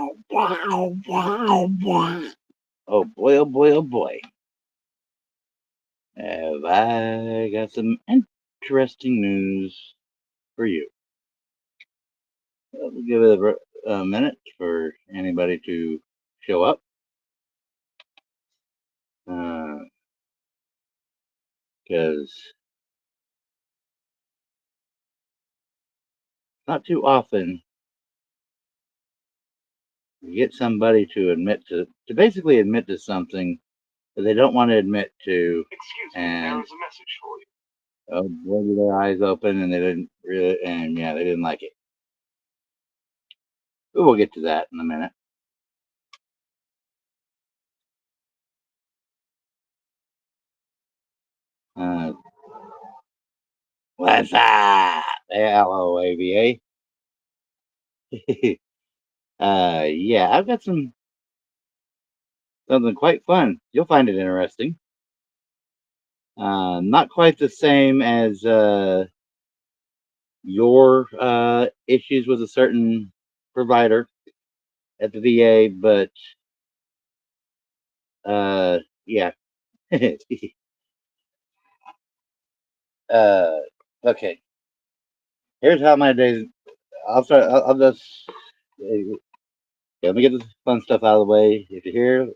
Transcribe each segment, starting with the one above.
Oh boy, oh boy, oh boy. Have I got some interesting news for you? We'll give it a minute for anybody to show up. Because not too often you get somebody to basically admit to something that they don't want to admit to. Excuse me, and there is a message for you. Oh, boy, did their eyes open and they didn't really, and yeah, they didn't like it. But we'll get to that in a minute. What's up? LOAVA. Yeah, I've got something quite fun. You'll find it interesting. Not quite the same as your issues with a certain provider at the VA, but yeah. Okay. Here's how my days. I'll start. I'll just. Yeah, let me get this fun stuff out of the way. If you're here,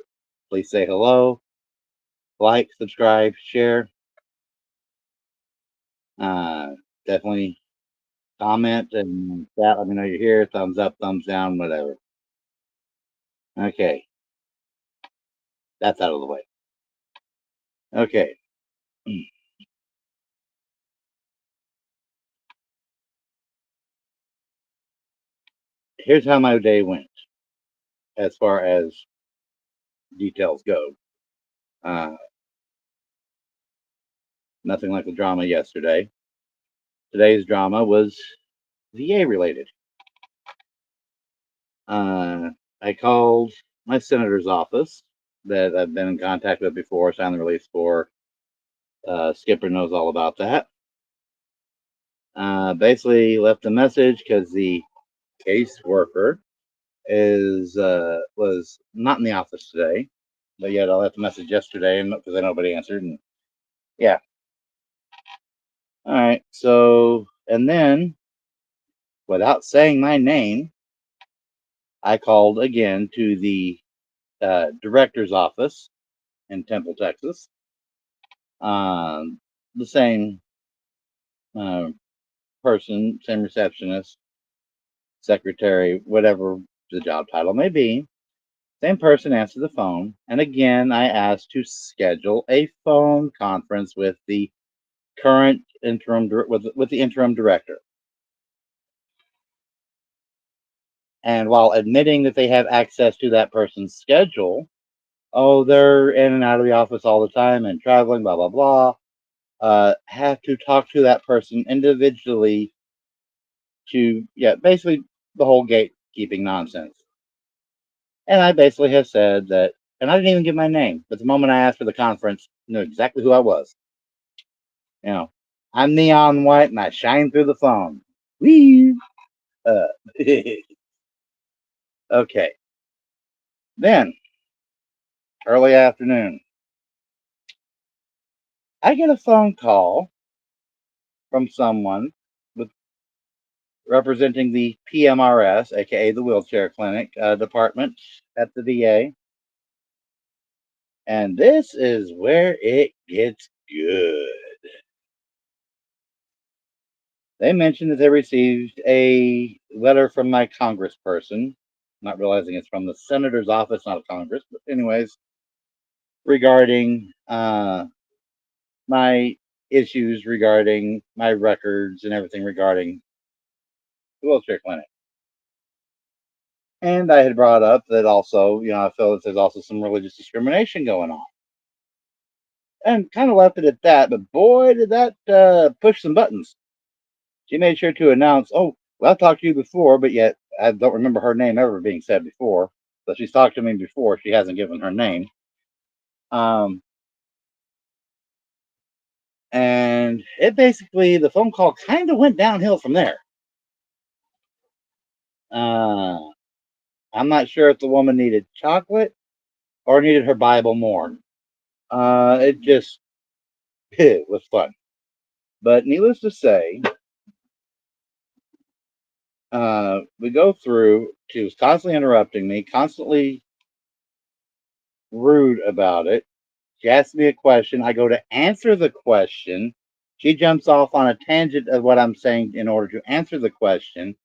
please say hello, like, subscribe, share. Definitely comment and chat. Let me know you're here. Thumbs up, thumbs down, whatever. Okay, that's out of the way. Okay. Here's how my day went as far as details go. Nothing like the drama yesterday. Today's drama was VA related. I called my senator's office that I've been in contact with before, signed the release for. Skipper knows all about that. Basically left a message because the caseworker was not in the office today, but yet I left a message yesterday and because nobody answered, and yeah. All right, so and then without saying my name, I called again to the director's office in Temple, Texas. The same uh, person, same receptionist, secretary, whatever the job title may be. Same person answered the phone, and again I asked to schedule a phone conference with the current interim with the interim director. And while admitting that they have access to that person's schedule, oh, they're in and out of the office all the time and traveling, blah blah blah. Have to talk to that person individually to, yeah, basically the whole gatekeeping nonsense. And I basically have said that, and I didn't even give my name, but the moment I asked for the conference, knew exactly who I was. You know, I'm neon white and I shine through the phone. Wee! Uh, okay. Then, early afternoon, I get a phone call from someone with representing the PMRS, aka the wheelchair clinic department at the VA. And this is where it gets good. They mentioned that they received a letter from my congressperson, not realizing it's from the senator's office, not a Congress, but anyways, regarding my issues regarding my records and everything regarding the wheelchair clinic. And I had brought up that also, I feel that there's also some religious discrimination going on. And kind of left it at that, but boy, did that push some buttons. She made sure to announce, oh, well, I've talked to you before, but yet I don't remember her name ever being said before. So she's talked to me before. She hasn't given her name. And it basically, the phone call kind of went downhill from there. I'm not sure if the woman needed chocolate or needed her Bible more. It just it was fun. But needless to say, we go through. She was constantly interrupting me, constantly rude about it. She asks me a question. I go to answer the question. She jumps off on a tangent of what I'm saying in order to answer the question.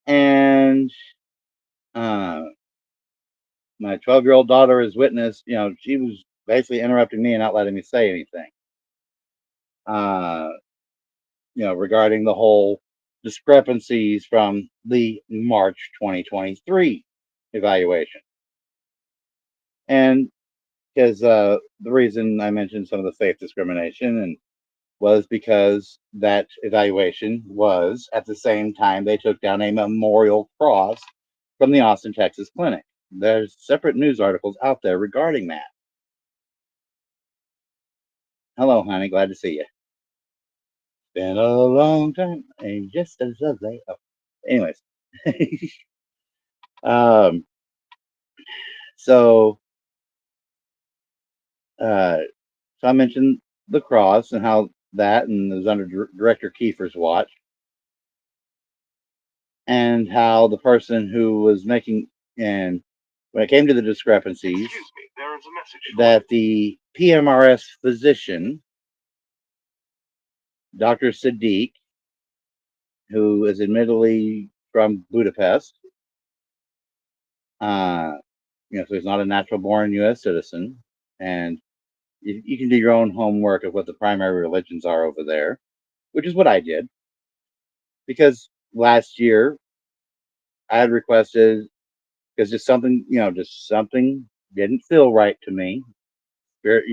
And uh, my 12-year-old daughter is witness. She was basically interrupting me and not letting me say anything. Uh, regarding the whole discrepancies from the March 2023 evaluation. And because the reason I mentioned some of the faith discrimination and was because that evaluation was at the same time they took down a memorial cross from the Austin, Texas clinic. There's separate news articles out there regarding that. Hello, honey. Glad to see you. Been a long time and just as lovely. Oh, anyways, um, so uh, so I mentioned the cross and how that and it was under Director Kiefer's watch, and how the person who was making and when it came to the discrepancies, that the PMRS physician, Dr. Sadiq, who is admittedly from Budapest, uh, so he's not a natural born U.S. citizen, and you can do your own homework of what the primary religions are over there, which is what I did because last year I had requested because just something didn't feel right to me. Spirit,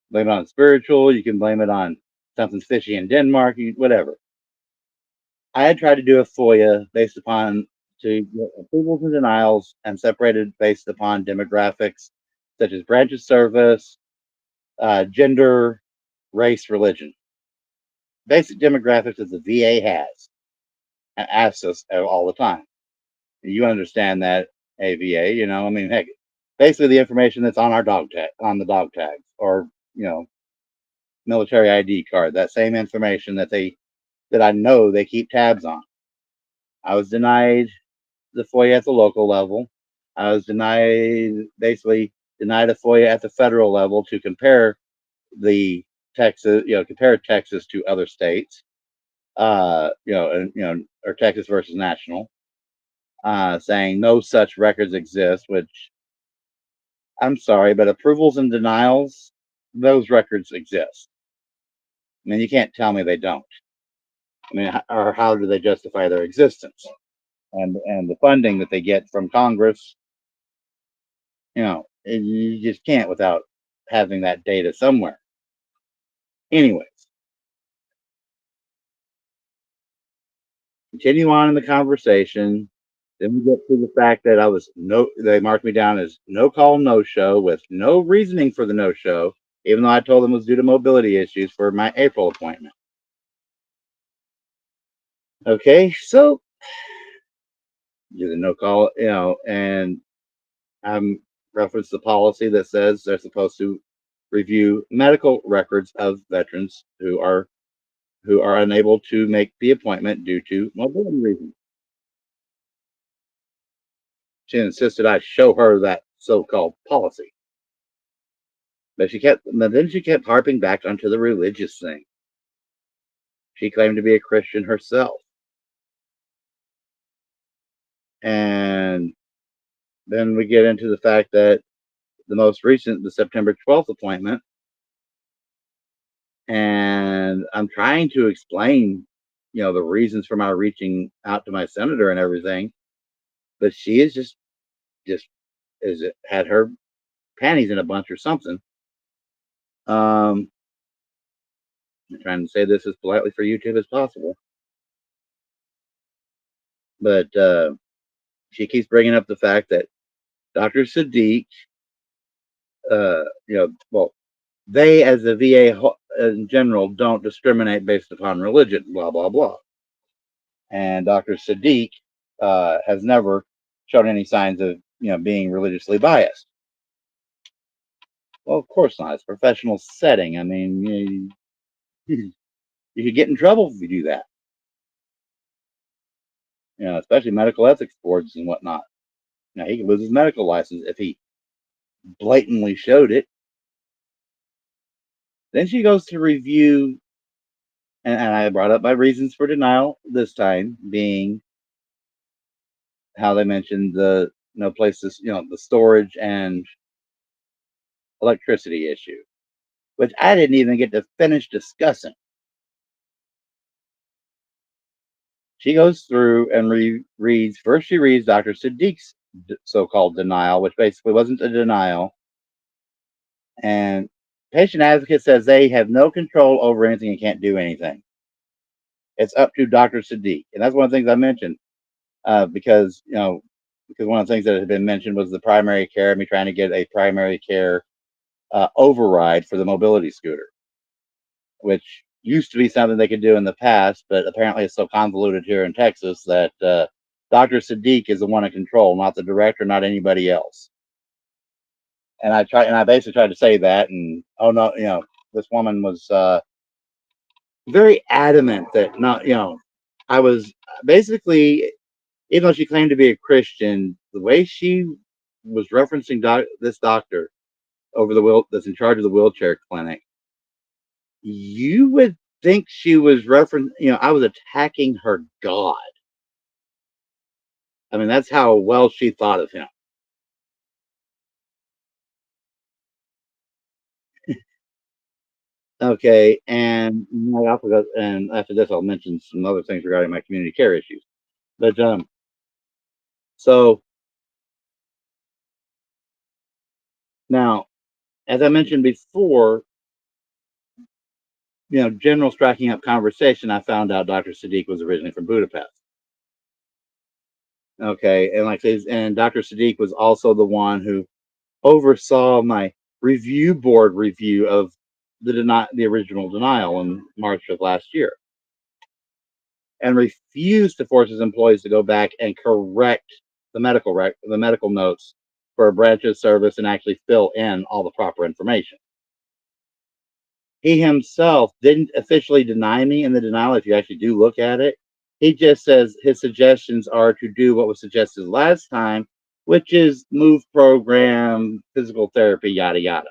blame it on spiritual. You can blame it on something fishy in Denmark, whatever. I had tried to do a FOIA based upon to get approvals and denials and separated based upon demographics such as branch of service, gender, race, religion. Basic demographics that the VA has and asks us all the time. You understand that, AVA, I mean, heck, basically the information that's on our dog tag, on the dog tags, or military ID card, that same information that I know they keep tabs on. I was denied the FOIA at the local level. I was basically denied a FOIA at the federal level to compare the compare Texas to other states, or Texas versus national, saying no such records exist, which I'm sorry, but approvals and denials, those records exist. I mean, you can't tell me they don't. I mean, or how do they justify their existence? And the funding that they get from Congress, you just can't without having that data somewhere. Anyways, continue on in the conversation. Then we get to the fact that they marked me down as no call, no show with no reasoning for the no show, even though I told them it was due to mobility issues for my April appointment. Okay, so do the no call, and I'm referenced the policy that says they're supposed to review medical records of veterans who are unable to make the appointment due to mobility reasons. She insisted I show her that so-called policy, but then she kept harping back onto the religious thing. She claimed to be a Christian herself, and then we get into the fact that the September 12th appointment, and I'm trying to explain, the reasons for my reaching out to my senator and everything, but she is just is it had her panties in a bunch or something. I'm trying to say this as politely for YouTube as possible, but she keeps bringing up the fact that Dr. Sadiq, well, they as the VA in general don't discriminate based upon religion, blah blah blah. And Dr. Sadiq has never shown any signs of being religiously biased. Well, of course not. It's a professional setting. I mean, you could get in trouble if you do that. Especially medical ethics boards and whatnot. Now he could lose his medical license if he blatantly showed it. Then she goes to review, and I brought up my reasons for denial this time being how they mentioned the no places, the storage and electricity issue, which I didn't even get to finish discussing. She goes through and reads. First, she reads Dr. Siddiq's so-called denial, which basically wasn't a denial. And patient advocate says they have no control over anything and can't do anything. It's up to Dr. Siddiq, and that's one of the things I mentioned because one of the things that had been mentioned was the primary care, me trying to get a primary care override for the mobility scooter, which used to be something they could do in the past, but apparently it's so convoluted here in Texas that Dr. Siddiq is the one in control, not the director, not anybody else. And I basically tried to say that, and oh no, this woman was very adamant that not, I was basically, even though she claimed to be a Christian, the way she was referencing this doctor over that's in charge of the wheelchair clinic, you would think she was I was attacking her God. I mean, that's how well she thought of him. Okay, and and after this, I'll mention some other things regarding my community care issues. But so now, as I mentioned before, general striking up conversation, I found out Dr. Siddiq was originally from Budapest. Okay, and and Dr. Siddiq was also the one who oversaw my review board review of the original denial in March of last year, and refused to force his employees to go back and correct the medical notes for a branch of service and actually fill in all the proper information. He himself didn't officially deny me in the denial. If you actually do look at it, he just says his suggestions are to do what was suggested last time, which is move program, physical therapy, yada yada.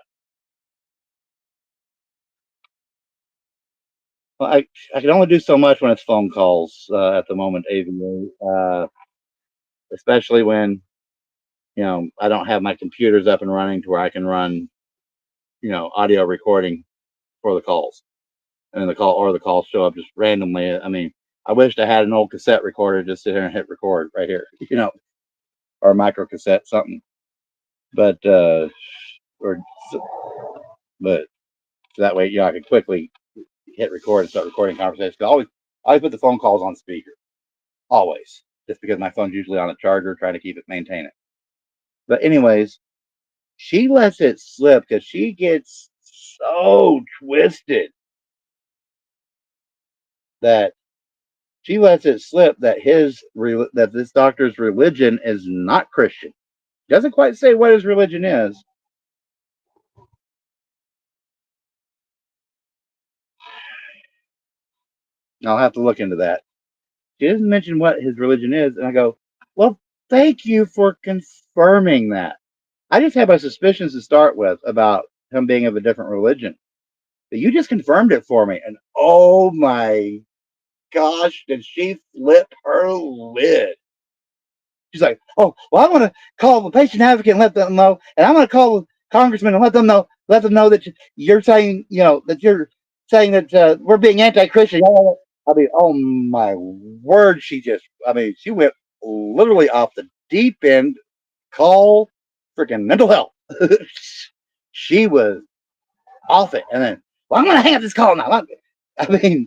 Well, I can only do so much when it's phone calls at the moment, AVA, especially when I don't have my computers up and running to where I can run audio recording for the calls, and the calls show up just randomly. I mean, I wished I had an old cassette recorder, just sit here and hit record right here, or a micro cassette, something. But or but that way, I could quickly hit record and start recording conversations. I always put the phone calls on speaker, always, just because my phone's usually on a charger, trying to keep it, maintain it. But anyways, she lets it slip because she gets so twisted that she lets it slip that that this doctor's religion is not Christian. Doesn't quite say what his religion is. I'll have to look into that. She doesn't mention what his religion is, and I go, well, thank you for confirming that. I just had my suspicions to start with about him being of a different religion. But you just confirmed it for me, and oh my gosh, did she flip her lid? She's like, "Oh, well, I'm going to call the patient advocate and let them know, and I'm going to call the congressman and let them know that you're saying, that you're saying that we're being anti-Christian." I mean, oh my word, she went literally off the deep end. Call freaking mental health. She was off it, and then, well, I'm going to hang up this call now. I mean,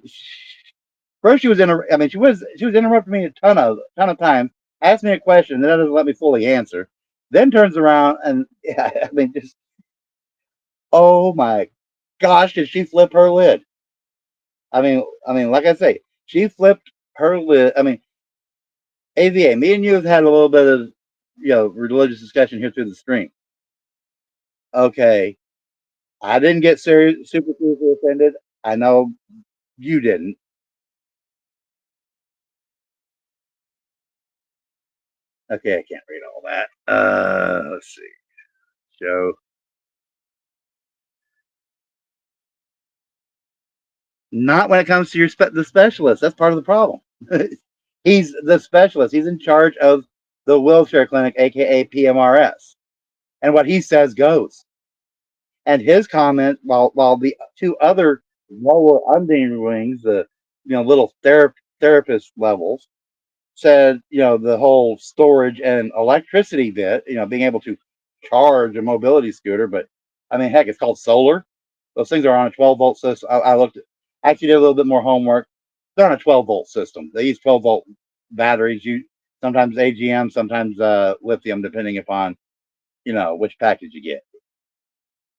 first she was she was interrupting me a ton of times, asked me a question, then doesn't let me fully answer, then turns around and yeah, I mean, just oh my gosh, did she flip her lid? Like I say, she flipped her lid. I mean, AVA, me and you have had a little bit of religious discussion here through the stream. Okay, I didn't get super seriously offended. I know you didn't. Okay, I can't read all that. Let's see. Show. Not when it comes to the specialist. That's part of the problem. He's the specialist. He's in charge of the wheelchair clinic, aka PMRS, and what he says goes. And his comment, while the two other lower underlings, the little therapist levels, said the whole storage and electricity bit, being able to charge a mobility scooter, but I mean, heck, it's called solar. Those things are on a 12-volt system. I looked at, actually did a little bit more homework. They're on a 12-volt system. They use 12-volt batteries. You sometimes AGM, sometimes lithium, depending upon which package you get.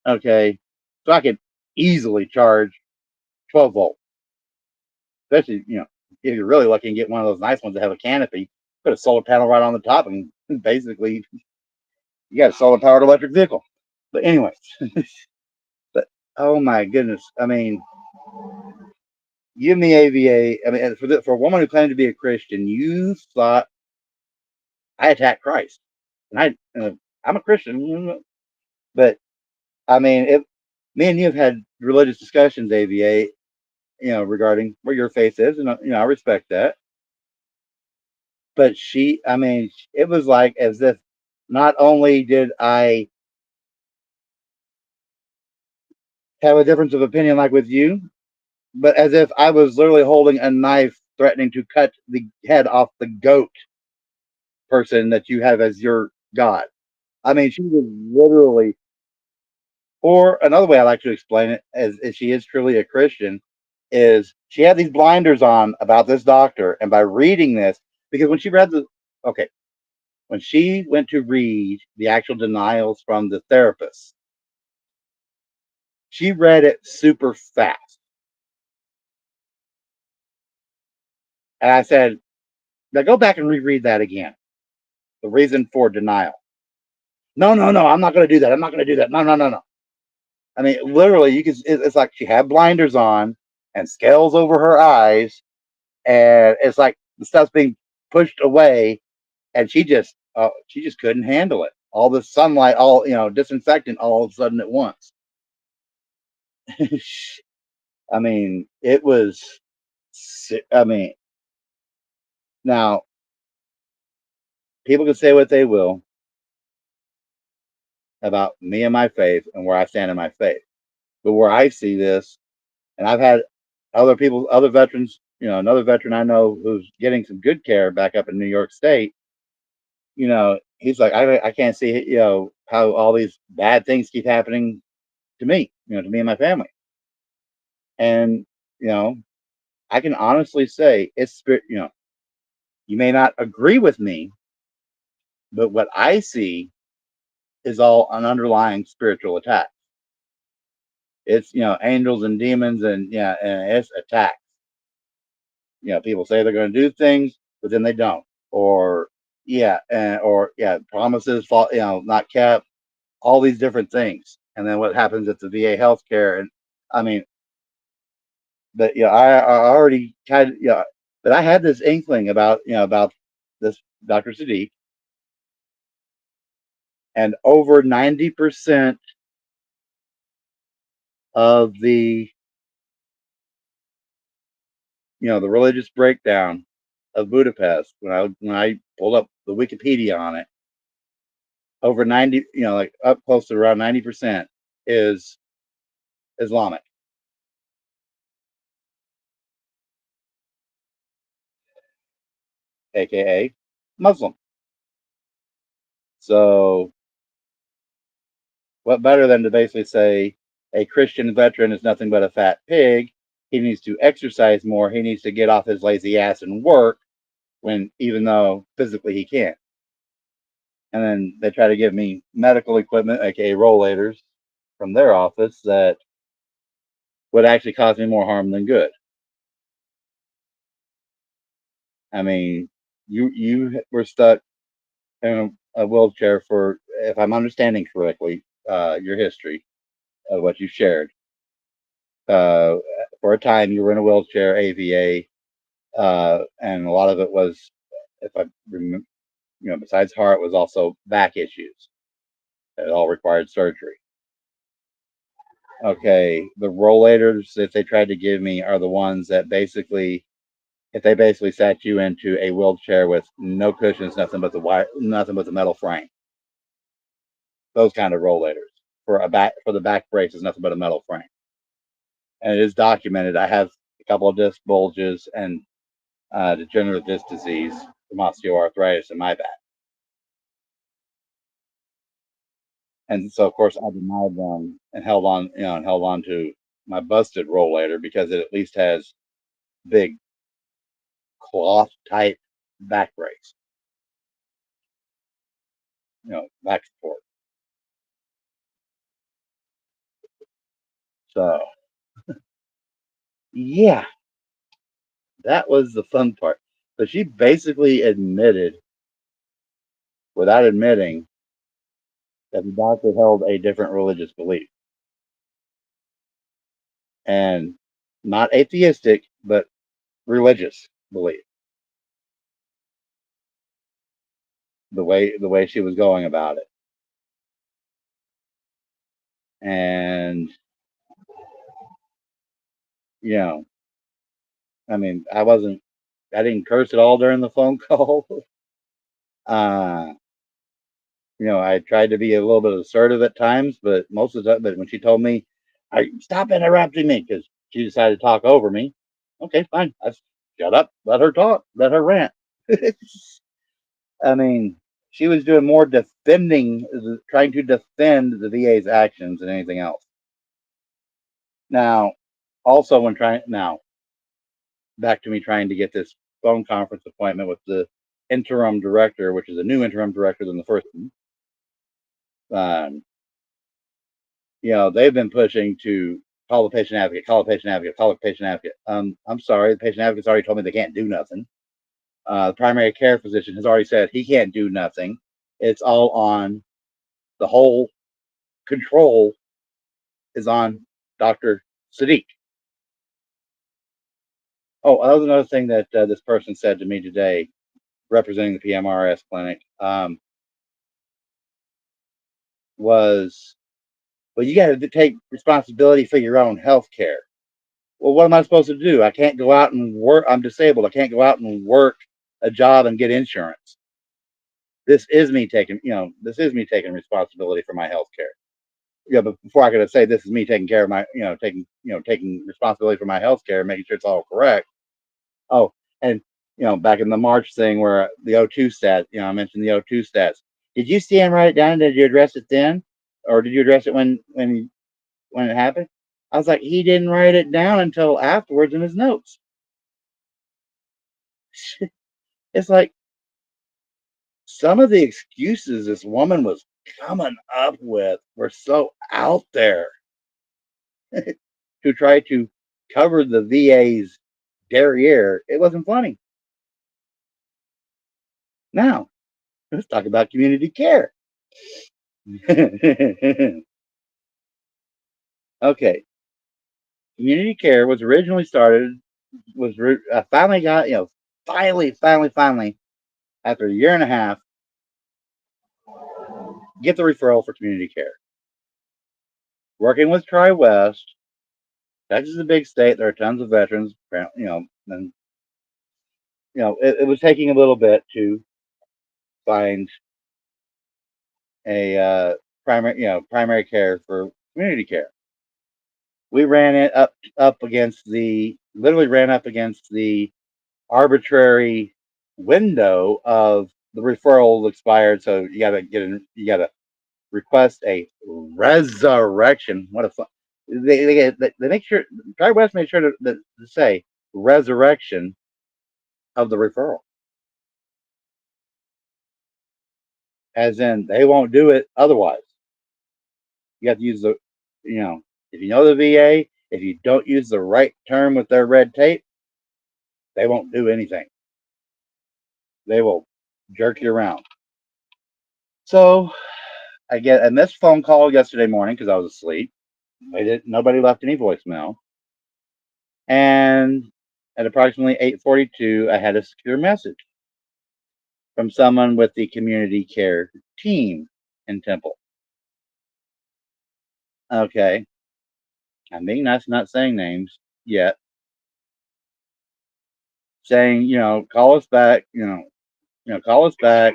Okay, so I could easily charge 12-volt, especially if you're really lucky and get one of those nice ones that have a canopy. Put a solar panel right on the top, and basically you got a solar powered electric vehicle. But anyway, but oh my goodness, I mean, give me AVA. I mean, for a woman who claimed to be a Christian, you thought I attacked Christ, and I'm a Christian, but I mean, if me and you have had religious discussions, AVA, regarding where your faith is, and I respect that. But I mean, it was like as if not only did I have a difference of opinion like with you, but as if I was literally holding a knife threatening to cut the head off the goat person that you have as your God. I mean, she was literally, or another way I like to explain it, as if she is truly a Christian, is she had these blinders on about this doctor, and by reading this, because when she read okay, when she went to read the actual denials from the therapist, she read it super fast. And I said, now go back and reread that again. The reason for denial. No, no, no, I'm not going to do that. I'm not going to do that. No, no, no, no. I mean, literally, it's like she had blinders on and scales over her eyes, and it's like the stuff's being pushed away, and she just couldn't handle it. All the sunlight, all disinfectant, all of a sudden at once. I mean, it was. I mean, now people can say what they will about me and my faith and where I stand in my faith, but where I see this, and I've had other veterans, another veteran I know who's getting some good care back up in New York State. He's like, I can't see, how all these bad things keep happening to me, to me and my family, and you know, I can honestly say it's spirit. You may not agree with me, but what I see is all an underlying spiritual attack. It's angels and demons, and yeah, and it's attacks. People say they're going to do things, but then they don't, or promises fall, not kept. All these different things, and then what happens at the VA healthcare, and I mean, but I already kind of but I had this inkling about this Dr. Sadiq, and over 90% of the religious breakdown of Budapest, when I pulled up the Wikipedia on it, over 90, like up close to around 90% is Islamic, aka Muslim. So what better than to basically say a Christian veteran is nothing but a fat pig? He needs to exercise more. He needs to get off his lazy ass and work when, even though physically he can't. And then they try to give me medical equipment, aka rollators, from their office that would actually cause me more harm than good. I mean, you were stuck in a wheelchair for, if I'm understanding correctly, your history of what you shared. Uh, for a time, you were in a wheelchair, AVA, and a lot of it was, if I remember, besides heart, was also back issues. It all required surgery. Okay, the rollators that they tried to give me are the ones that basically, if they basically sat you into a wheelchair with no cushions, nothing but the wire, nothing but the metal frame. Those kind of rollators for the back brace is nothing but a metal frame, and it is documented. I have a couple of disc bulges and degenerative disc disease from osteoarthritis in my back, and so of course I denied them and held on, and held on to my busted rollator because it at least has big cloth type back brace, back support. So yeah, that was the fun part. But she basically admitted, without admitting, that the doctor held a different religious belief, and not atheistic, but religious belief. The way she was going about it, and you know, I mean, I didn't curse at all during the phone call. uh, I tried to be a little bit assertive at times, but most of the time, but when she told me, "I stop interrupting me," because she decided to talk over me. Okay, fine. I shut up, let her talk, let her rant. I mean, she was doing more trying to defend the VA's actions than anything else. Now, also when trying now back to me trying to get this phone conference appointment with the interim director, which is a new interim director than the first one. Um, they've been pushing to call the patient advocate, call the patient advocate, call the patient advocate. I'm sorry, the patient advocate's already told me they can't do nothing. The primary care physician has already said he can't do nothing. It's all on the whole control is on Dr. Sadiq. Oh, that was another thing that this person said to me today, representing the PMRS clinic, was, well, you got to take responsibility for your own health care. Well, what am I supposed to do? I can't go out and work. I'm disabled. I can't go out and work a job and get insurance. This is me taking responsibility for my health care. Yeah, but before I could say this is me taking care of my, taking responsibility for my health care, making sure it's all correct. Oh, and back in the March thing where the O2 stats, I mentioned the O2 stats. Did you see him write it down? Did you address it then, or did you address it when it happened? I was like, he didn't write it down until afterwards in his notes. It's like some of the excuses this woman was coming up with were so out there to try to cover the VA's derriere. It wasn't funny. Now, let's talk about community care. Okay, community care was originally started, finally got, finally, after a year and a half, get the referral for community care. Working with Tri West, Texas is a big state. There are tons of veterans, and it was taking a little bit to find a primary care for community care. We ran it up against literally ran up against the arbitrary window of the referral expired. So you gotta request a resurrection. What a fun. They make sure Tri West made sure to say resurrection of the referral, as in they won't do it otherwise. You have to use if you know the VA, if you don't use the right term with their red tape, they won't do anything. They will jerk you around. So I get a missed phone call yesterday morning because I was asleep. Nobody left any voicemail. And at approximately 8:42, I had a secure message from someone with the community care team in Temple. Okay, I'm being nice, not saying names yet. Saying, call us back. Call us back.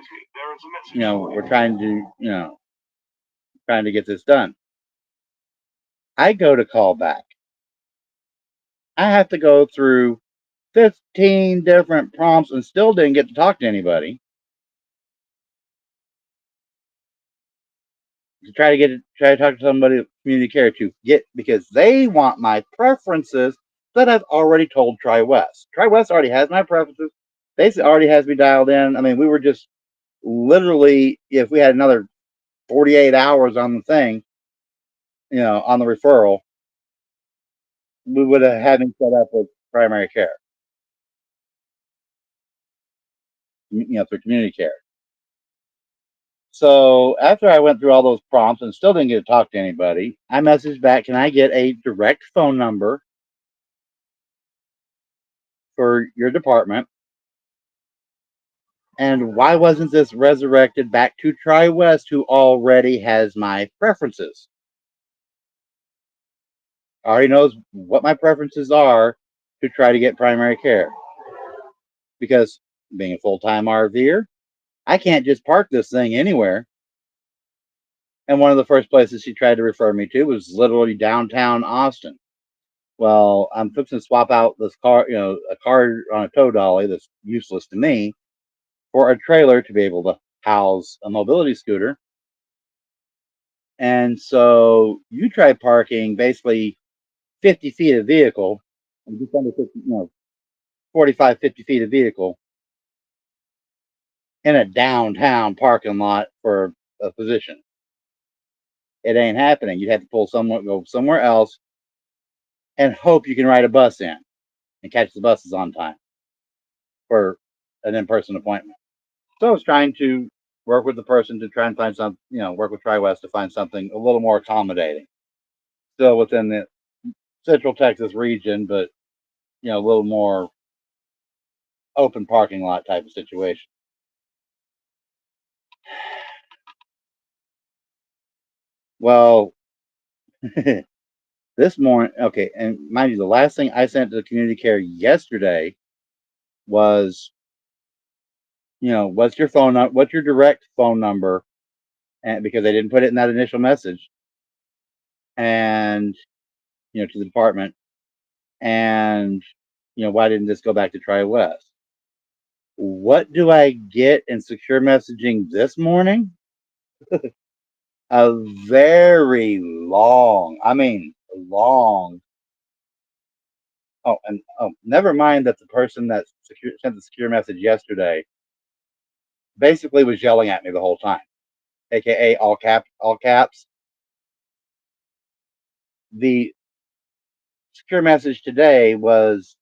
We're trying to get this done. I go to call back. I have to go through 15 different prompts and still didn't get to talk to anybody. To try to talk to somebody at community care to get, because they want my preferences that I've already told TriWest. TriWest already has my preferences. Basically already has me dialed in. I mean, we were just literally, if we had another 48 hours on the thing, on the referral, we would have had me set up with primary care, for community care. So after I went through all those prompts and still didn't get to talk to anybody, I messaged back, can I get a direct phone number for your department? And why wasn't this resurrected back to TriWest, who already has my preferences? Already knows what my preferences are to try to get primary care. Because being a full-time RVer, I can't just park this thing anywhere. And one of the first places she tried to refer me to was literally downtown Austin. Well, I'm fixing to swap out this car, a car on a tow dolly that's useless to me, for a trailer to be able to house a mobility scooter. And so you try parking basically 50 feet of vehicle, and just under 50, 45, 50 feet of vehicle in a downtown parking lot for a position. It ain't happening. You have to go somewhere else and hope you can ride a bus in and catch the buses on time for an in-person appointment. So I was trying to work with the person to try and find some, work with TriWest to find something a little more accommodating, still within the Central Texas region, but a little more open parking lot type of situation. Well, this morning, okay, and mind you, the last thing I sent to the community care yesterday was, what's your phone number? What's your direct phone number? And because they didn't put it in that initial message, and to the department, and why didn't this go back to TriWest? What do I get in secure messaging this morning? A very long, I mean, long. Oh, and never mind that the person that sent the secure message yesterday basically was yelling at me the whole time, aka all caps. The secure message today was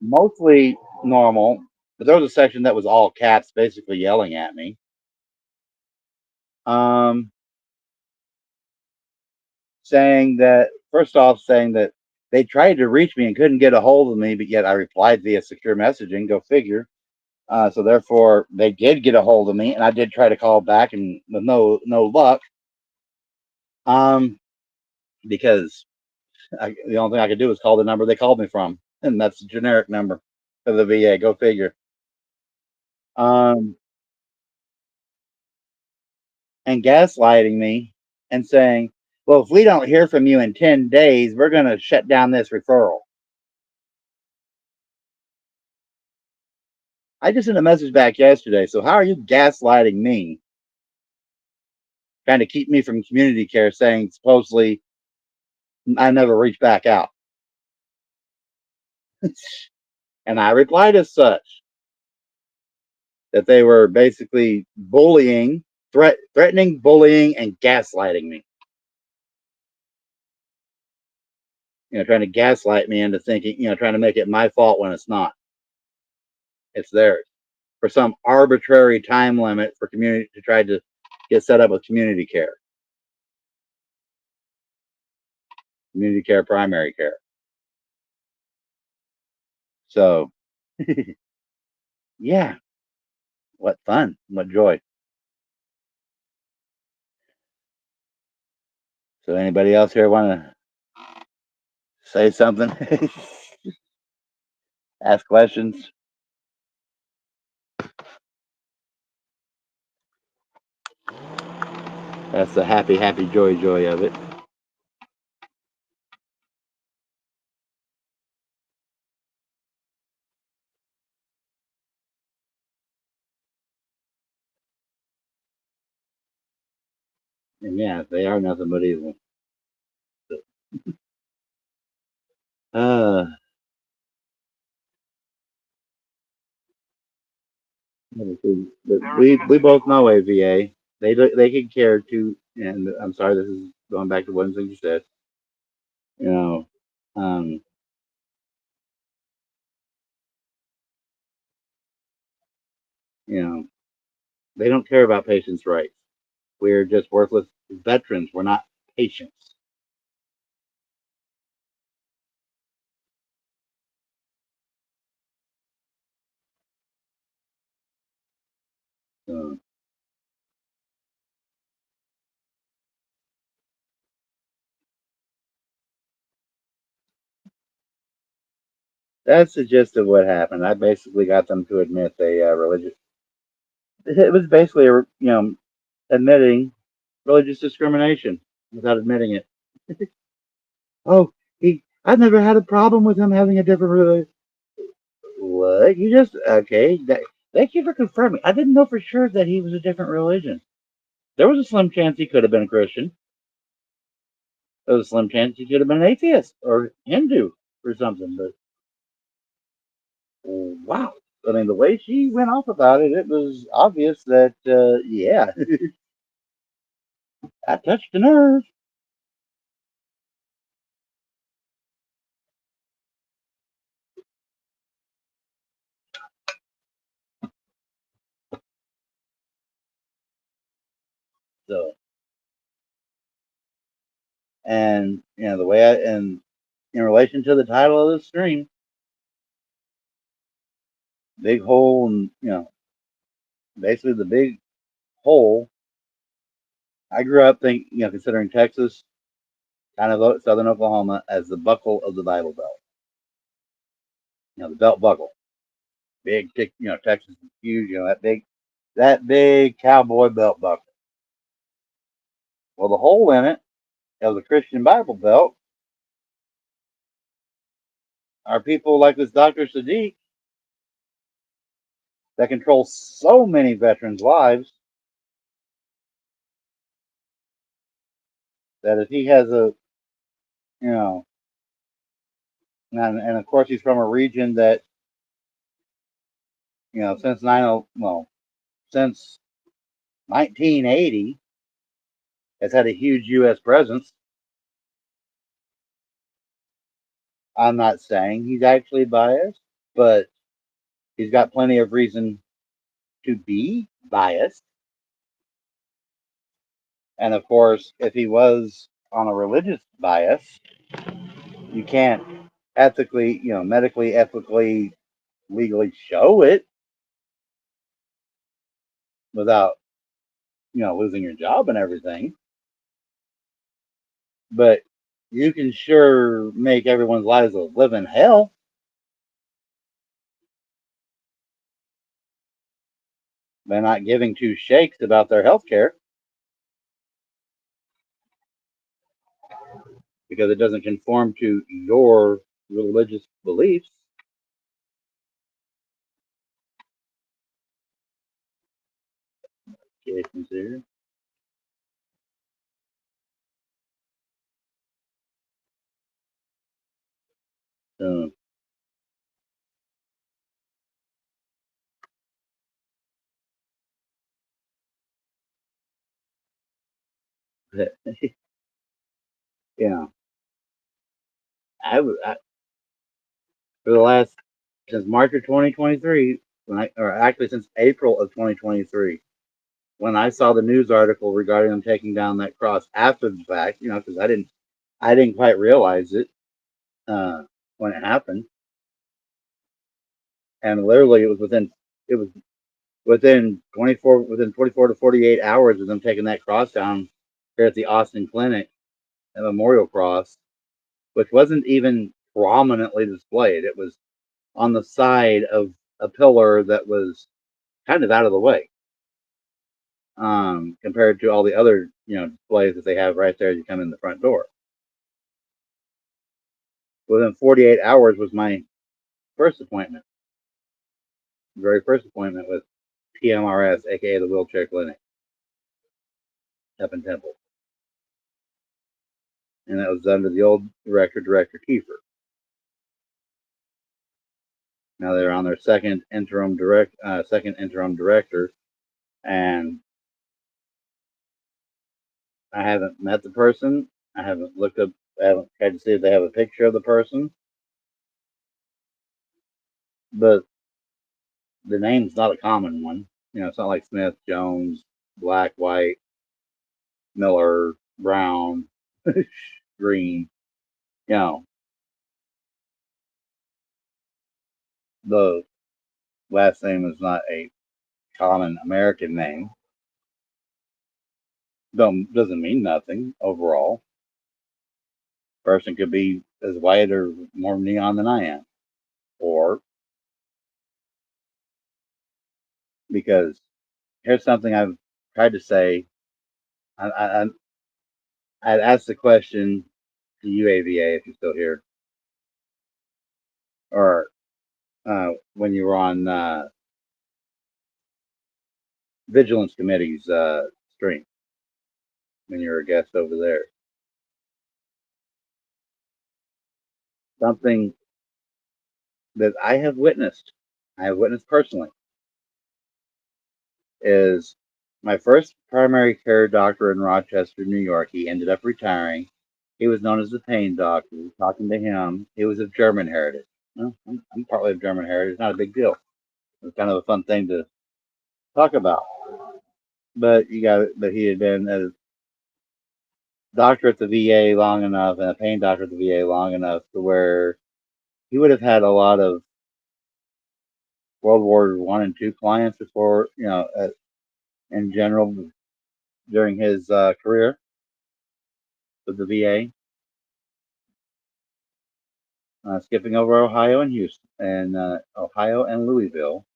mostly normal, but there was a section that was all caps, basically yelling at me. Um, saying that, first off, saying that they tried to reach me and couldn't get a hold of me, but yet I replied via secure messaging. Go figure. So therefore, they did get a hold of me, and I did try to call back, and with no luck. Because the only thing I could do was call the number they called me from, and that's a generic number for the VA. Go figure. And gaslighting me and saying, "Well, if we don't hear from you in 10 days, we're going to shut down this referral." I just sent a message back yesterday. So how are you gaslighting me? Trying to keep me from community care, saying supposedly I never reached back out. And I replied as such, that they were basically bullying, threatening, bullying, and gaslighting me. Trying to gaslight me into thinking, trying to make it my fault when it's not. It's theirs. For some arbitrary time limit for community to try to get set up with community care, primary care. So, yeah, what fun, what joy. So, anybody else here want to say something? Ask questions? That's the happy, happy, joy, joy of it. And yeah, they are nothing but evil. Uh, we both know AVA. They can care too. And I'm sorry, this is going back to one thing you said. You know, um, you know, they don't care about patients' rights. We're just worthless veterans. We're not patients. So that's the gist of what happened. I basically got them to admit they religious. It was basically admitting religious discrimination without admitting it. Oh, I've never had a problem with him having a different religion. What? You just okay? Thank you for confirming. I didn't know for sure that he was a different religion. There was a slim chance he could have been a Christian. There was a slim chance he could have been an atheist or Hindu or something. But wow, I mean, the way she went off about it, it was obvious that yeah, that touched a nerve. So, and the way and in relation to the title of the stream, big hole, and basically the big hole. I grew up considering Texas, kind of southern Oklahoma, as the buckle of the Bible Belt. The belt buckle, big, Texas is huge. That big cowboy belt buckle. Well, the hole in it of the Christian Bible Belt are people like this Dr. Sadiq that control so many veterans' lives that if he has you know, and of course he's from a region that, since since 1980 has had a huge U.S. presence. I'm not saying he's actually biased, but he's got plenty of reason to be biased. And of course, if he was on a religious bias, you can't ethically, medically, ethically, legally show it without, losing your job and everything. But you can sure make everyone's lives a living hell by not giving two shakes about their health care because it doesn't conform to your religious beliefs. Jason's here. So, you know, I for the last since March of 2023, or actually since April of 2023, when I saw the news article regarding them taking down that cross after the fact, because I didn't quite realize it uh, when it happened, and literally it was within 24 to 48 hours of them taking that cross down here at the Austin Clinic, a memorial cross, which wasn't even prominently displayed. It was on the side of a pillar that was kind of out of the way, compared to all the other displays that they have right there as you come in the front door. Within 48 hours was my first appointment, very first appointment with PMRS, aka the Wheelchair Clinic, up in Temple, and that was under the old director Kiefer. Now they're on their second interim director, and I haven't met the person. I haven't looked up. I haven't tried to see if they have a picture of the person, but the name's not a common one. It's not like Smith, Jones, Black, White, Miller, Brown, Green. You know, the last name is not a common American name. Doesn't mean nothing overall. Person could be as white or more neon than I am, or because here's something I've tried to say. I'd asked the question to UAVA if you're still here, or when you were on Vigilance Committee's stream, when you were a guest over there. Something that I have witnessed personally, is my first primary care doctor in Rochester, New York. He ended up retiring. He was known as the pain doctor. Talking to him, he was of German heritage. Well, I'm partly of German heritage. Not a big deal. It was kind of a fun thing to talk about. But he had been a doctor at the VA long enough, and a pain doctor at the VA long enough to where he would have had a lot of World War I and II clients before, in general during his career with the VA. Skipping over Ohio and Houston, and Ohio and Louisville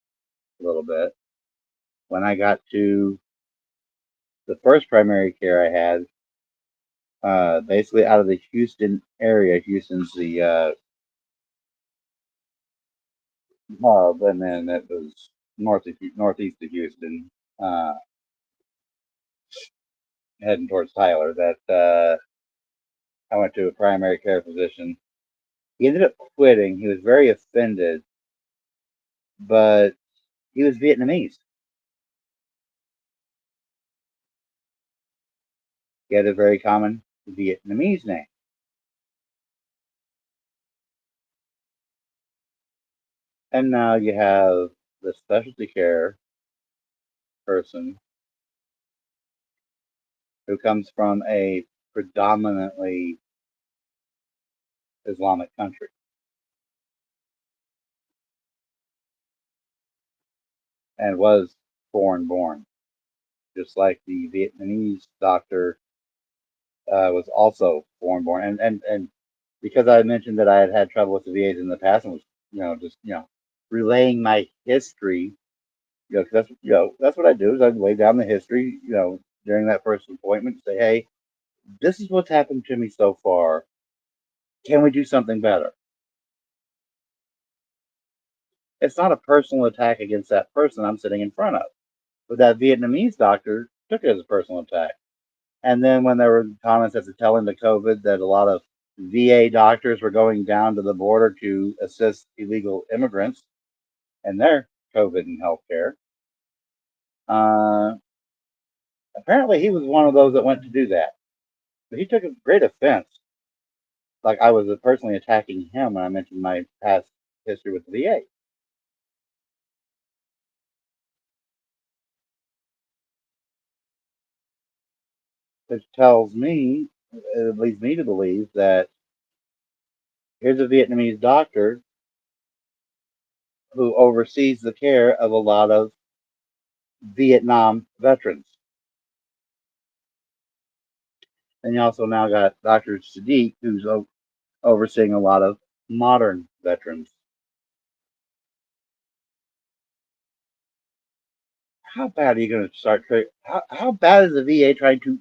a little bit. When I got to the first primary care I had, basically out of the Houston area. Houston's the hub, and then it was northeast of Houston, uh, heading towards Tyler. That I went to a primary care physician. He ended up quitting. He was very offended, but he was Vietnamese. He had a very common Vietnamese name. And now you have the specialty care person who comes from a predominantly Islamic country and was foreign born, just like the Vietnamese doctor was also foreign born. And because I mentioned that I had had trouble with the VAs in the past and was, just, relaying my history, 'cause that's what I do is I lay down the history, during that first appointment, say, hey, this is what's happened to me so far. Can we do something better? It's not a personal attack against that person I'm sitting in front of. But that Vietnamese doctor took it as a personal attack. And then when there were comments at the tail end of COVID that a lot of VA doctors were going down to the border to assist illegal immigrants and their COVID and healthcare, uh, apparently he was one of those that went to do that. But he took a great offense, like I was personally attacking him when I mentioned my past history with the VA. which tells me, it leads me to believe that here's a Vietnamese doctor who oversees the care of a lot of Vietnam veterans. And you also now got Dr. Sadiq, who's overseeing a lot of modern veterans. How bad are you going to start? How bad is the VA trying to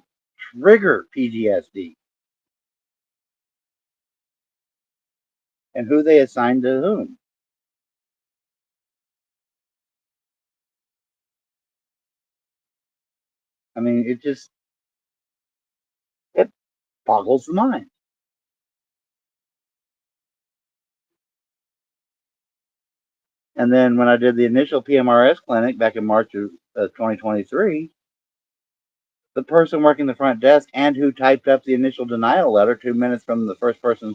trigger PTSD? And who they assign to whom? I mean, it boggles the mind. And then when I did the initial PMRS clinic back in March of 2023, the person working the front desk and who typed up the initial denial letter 2 minutes from the first person,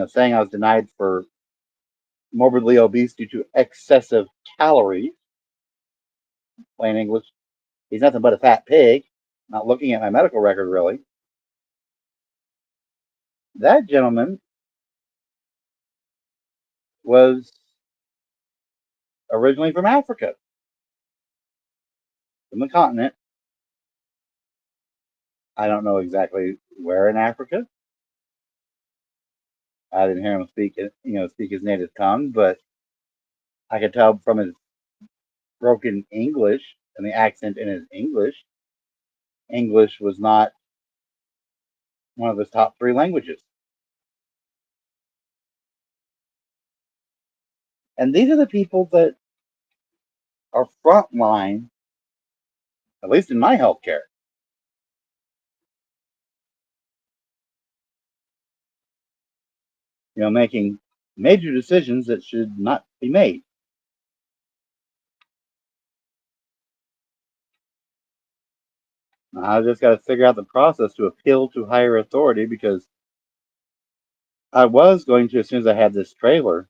saying I was denied for morbidly obese due to excessive calories, plain English, he's nothing but a fat pig, not looking at my medical record really. That gentleman was originally from Africa, from the continent. I don't know exactly where in Africa. I didn't hear him speak his native tongue, but I could tell from his broken English and the accent in his English was not one of his top three languages. And these are the people that are frontline, at least in my healthcare, making major decisions that should not be made. I just got to figure out the process to appeal to higher authority because I was going to, as soon as I had this trailer,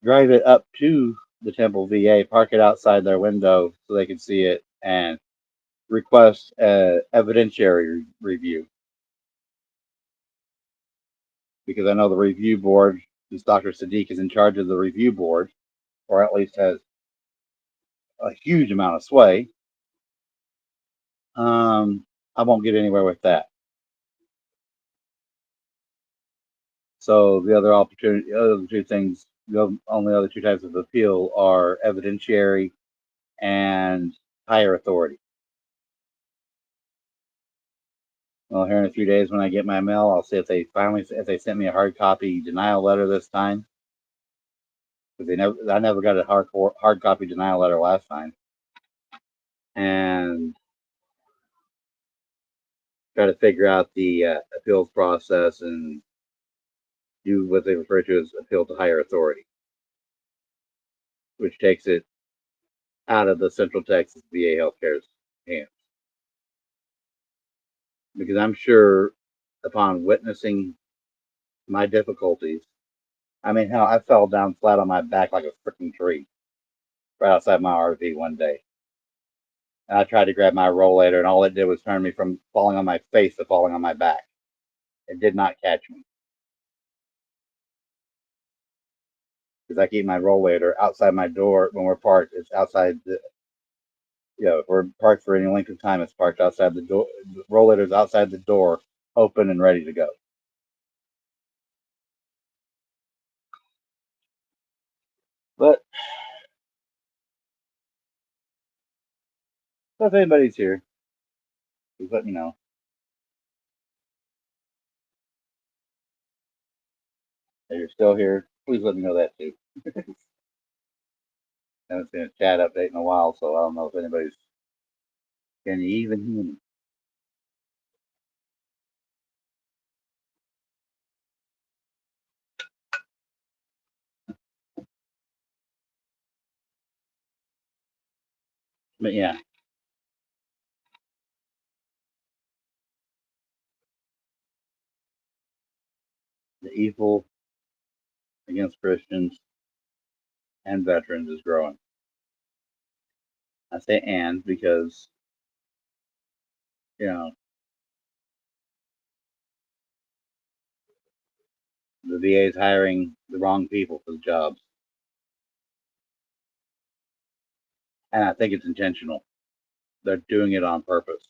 drive it up to the Temple VA, park it outside their window so they could see it, and request a evidentiary review. Because I know the review board, since Dr. Sadiq is in charge of the review board, or at least has a huge amount of sway, I won't get anywhere with that. So the other two things, the only other two types of appeal are evidentiary and higher authority. Well, here in a few days when I get my mail, I'll see if they sent me a hard copy denial letter this time. Because I never got a hard copy denial letter last time. And try to figure out the appeals process and do what they refer to as appeal to higher authority, which takes it out of the Central Texas VA Healthcare's hands. Because I'm sure upon witnessing my difficulties, I mean, hell, I fell down flat on my back like a freaking tree right outside my RV one day. And I tried to grab my rollator, and all it did was turn me from falling on my face to falling on my back. It did not catch me. Because I keep my rollator outside my door when we're parked. It's outside the, if we're parked for any length of time, it's parked outside the door. The rollator's outside the door, open and ready to go. But if anybody's here, please let me know. If you're still here, please let me know that too. I haven't seen a chat update in a while, so I don't know if anybody's can you even hear me. But yeah, the evil against Christians and veterans is growing. I say and because You know, the VA is hiring the wrong people for the jobs, and I think it's intentional. They're doing it on purpose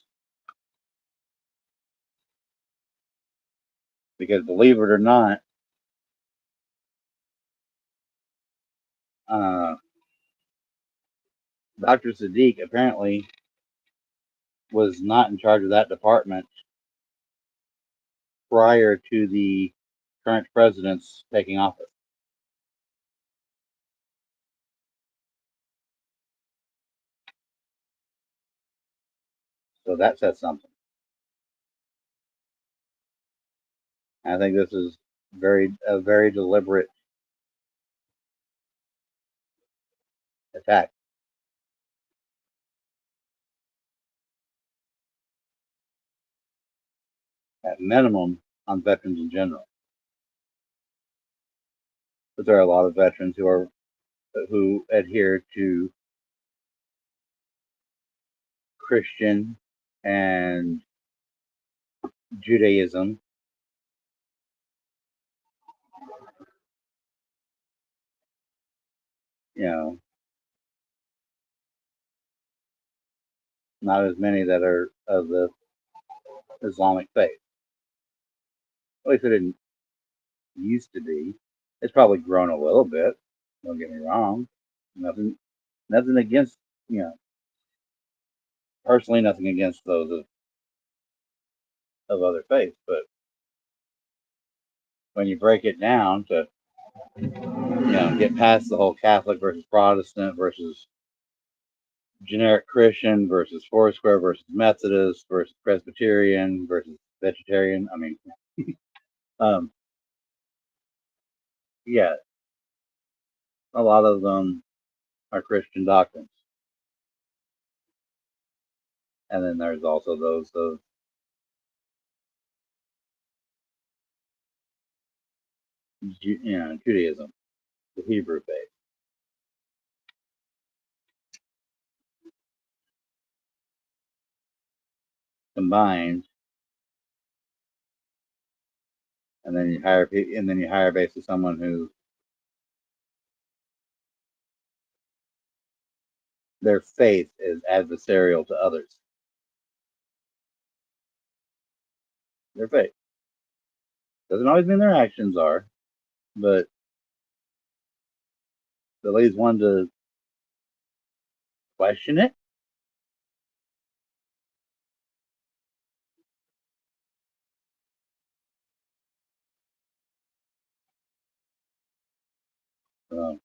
because, believe it or not, uh, Dr. Sadiq apparently was not in charge of that department prior to the current president's taking office. So that says something. I think this is a very deliberate attack, at minimum, on veterans in general. But there are a lot of veterans who adhere to Christian and Judaism. You know, not as many that are of the Islamic faith. At least it didn't used to be. It's probably grown a little bit. Don't get me wrong. Nothing, nothing against, you know, personally, nothing against those of other faiths. But when you break it down to, get past the whole Catholic versus Protestant versus generic Christian versus Foursquare versus Methodist versus Presbyterian versus vegetarian. I mean, um, yeah, a lot of them are Christian doctrines, and then there's also those of Judaism, the Hebrew faith combined, and then you hire basically someone who their faith is adversarial to others. Their faith doesn't always mean their actions are, but at least one to question it. Um,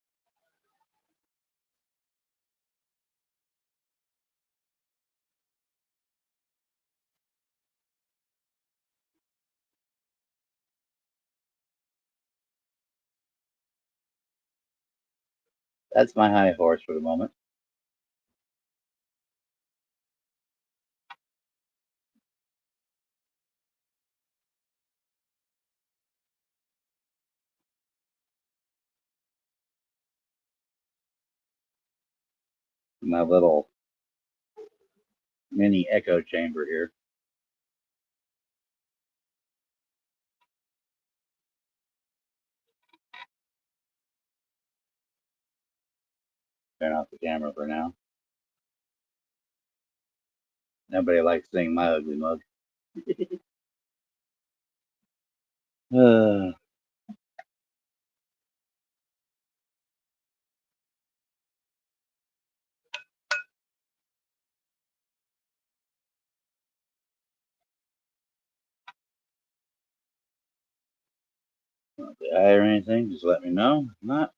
that's my high horse for the moment. My little mini echo chamber here. Turn off the camera for now. Nobody likes seeing my ugly mug. uh, Did I hear anything? Just let me know. If not,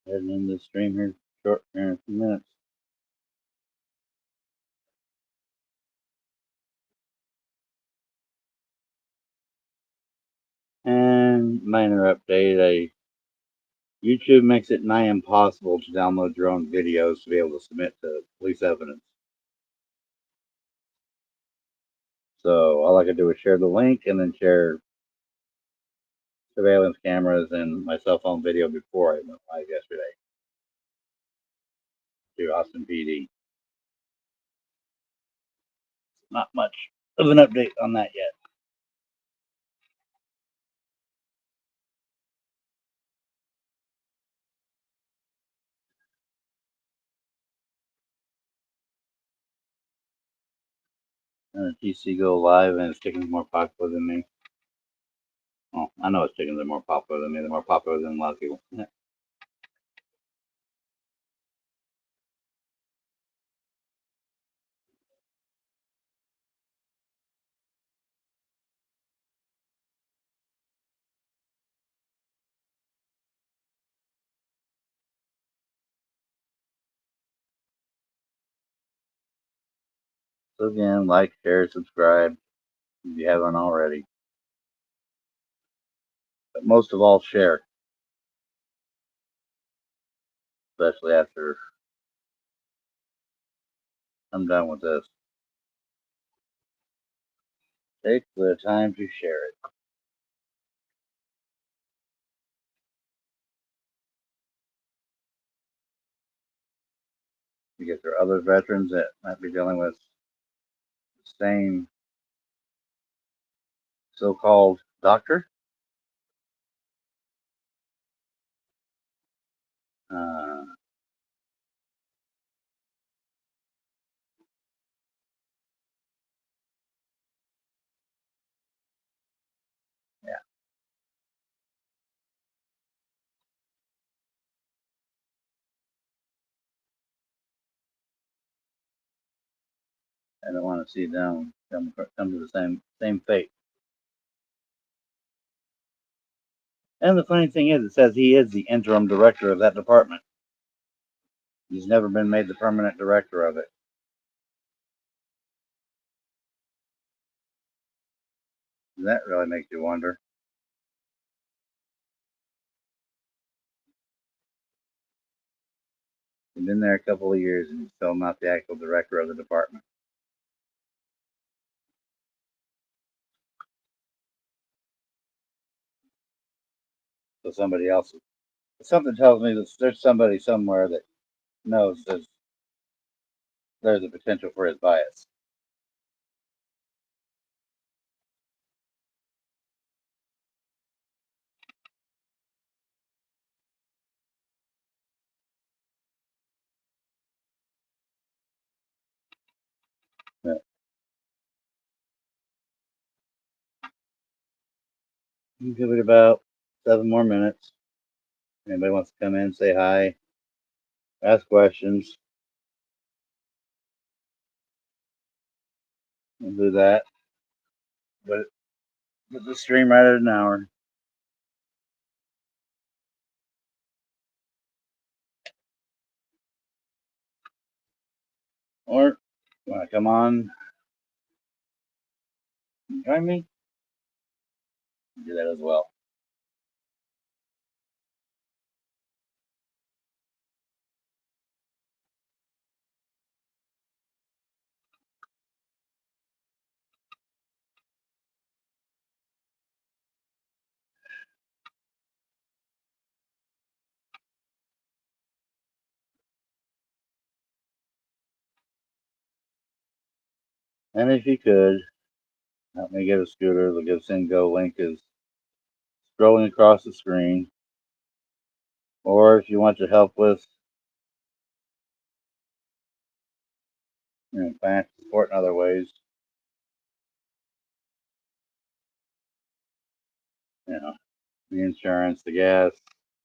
heading into the stream here short here in a few minutes. And minor update, YouTube makes it nigh impossible to download your own videos to be able to submit to police evidence. So all I could do was share the link and then share surveillance cameras and my cell phone video before I went live yesterday to Austin PD. not much of an update on that yet. And the TC Go Live, and its chicken's more popular than me. Well, I know its chickens are more popular than me. They're more popular than a lot of people. Yeah. So again, like, share, subscribe if you haven't already. But most of all, share, especially after I'm done with this. Take the time to share it. Because there are other veterans that might be dealing with the same so-called doctor. Uh, yeah, I don't want to see them come to the same fate. And the funny thing is, it says he is the interim director of that department. He's never been made the permanent director of it. That really makes you wonder. He's been there a couple of years and he's still not the actual director of the department. So somebody else, something tells me that there's somebody somewhere that knows there's a potential for his bias. Yeah. Give it about 7 more minutes. Anybody wants to come in, say hi, ask questions, we'll do that. But put the stream right at an hour. Or want to come on, and join me, do that as well. And if you could help me get a scooter, the GiveSendGo link is scrolling across the screen. Or if you want to help with financial support in other ways, you know, the insurance, the gas,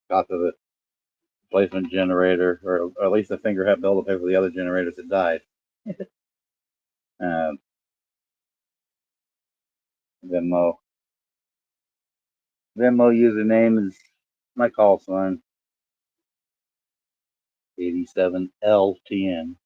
cost of the replacement generator, or at least the finger hat bill to pay for the other generators that died. Uh, Venmo. Venmo username is my call sign, 87LTN.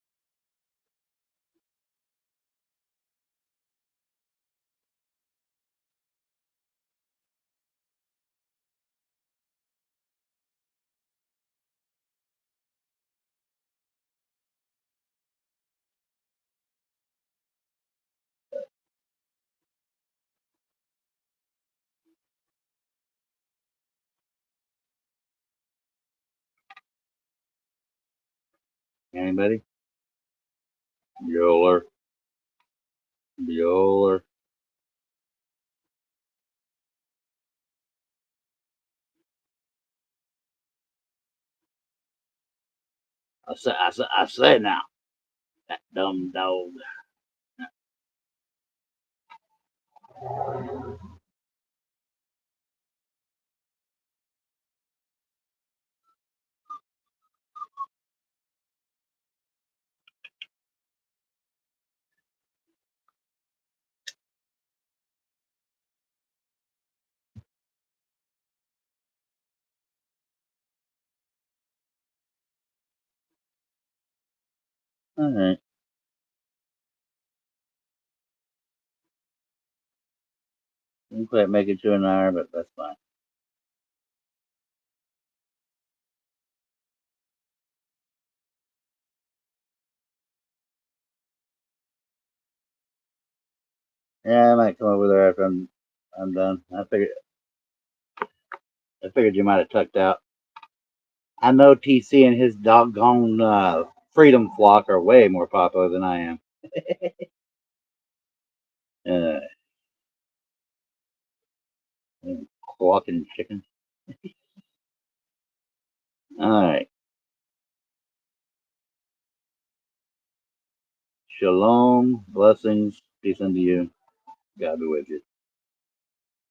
Anybody? Yoler. Bueller. I said now. That dumb dog. All right. Didn't quite make it to an hour, but that's fine. Yeah, I might come over there after I'm done. I figured you might have tucked out. I know TC and his doggone Freedom Flock are way more popular than I am. Uh, Clucking chickens. All right. Shalom, blessings, peace unto you. God be with you.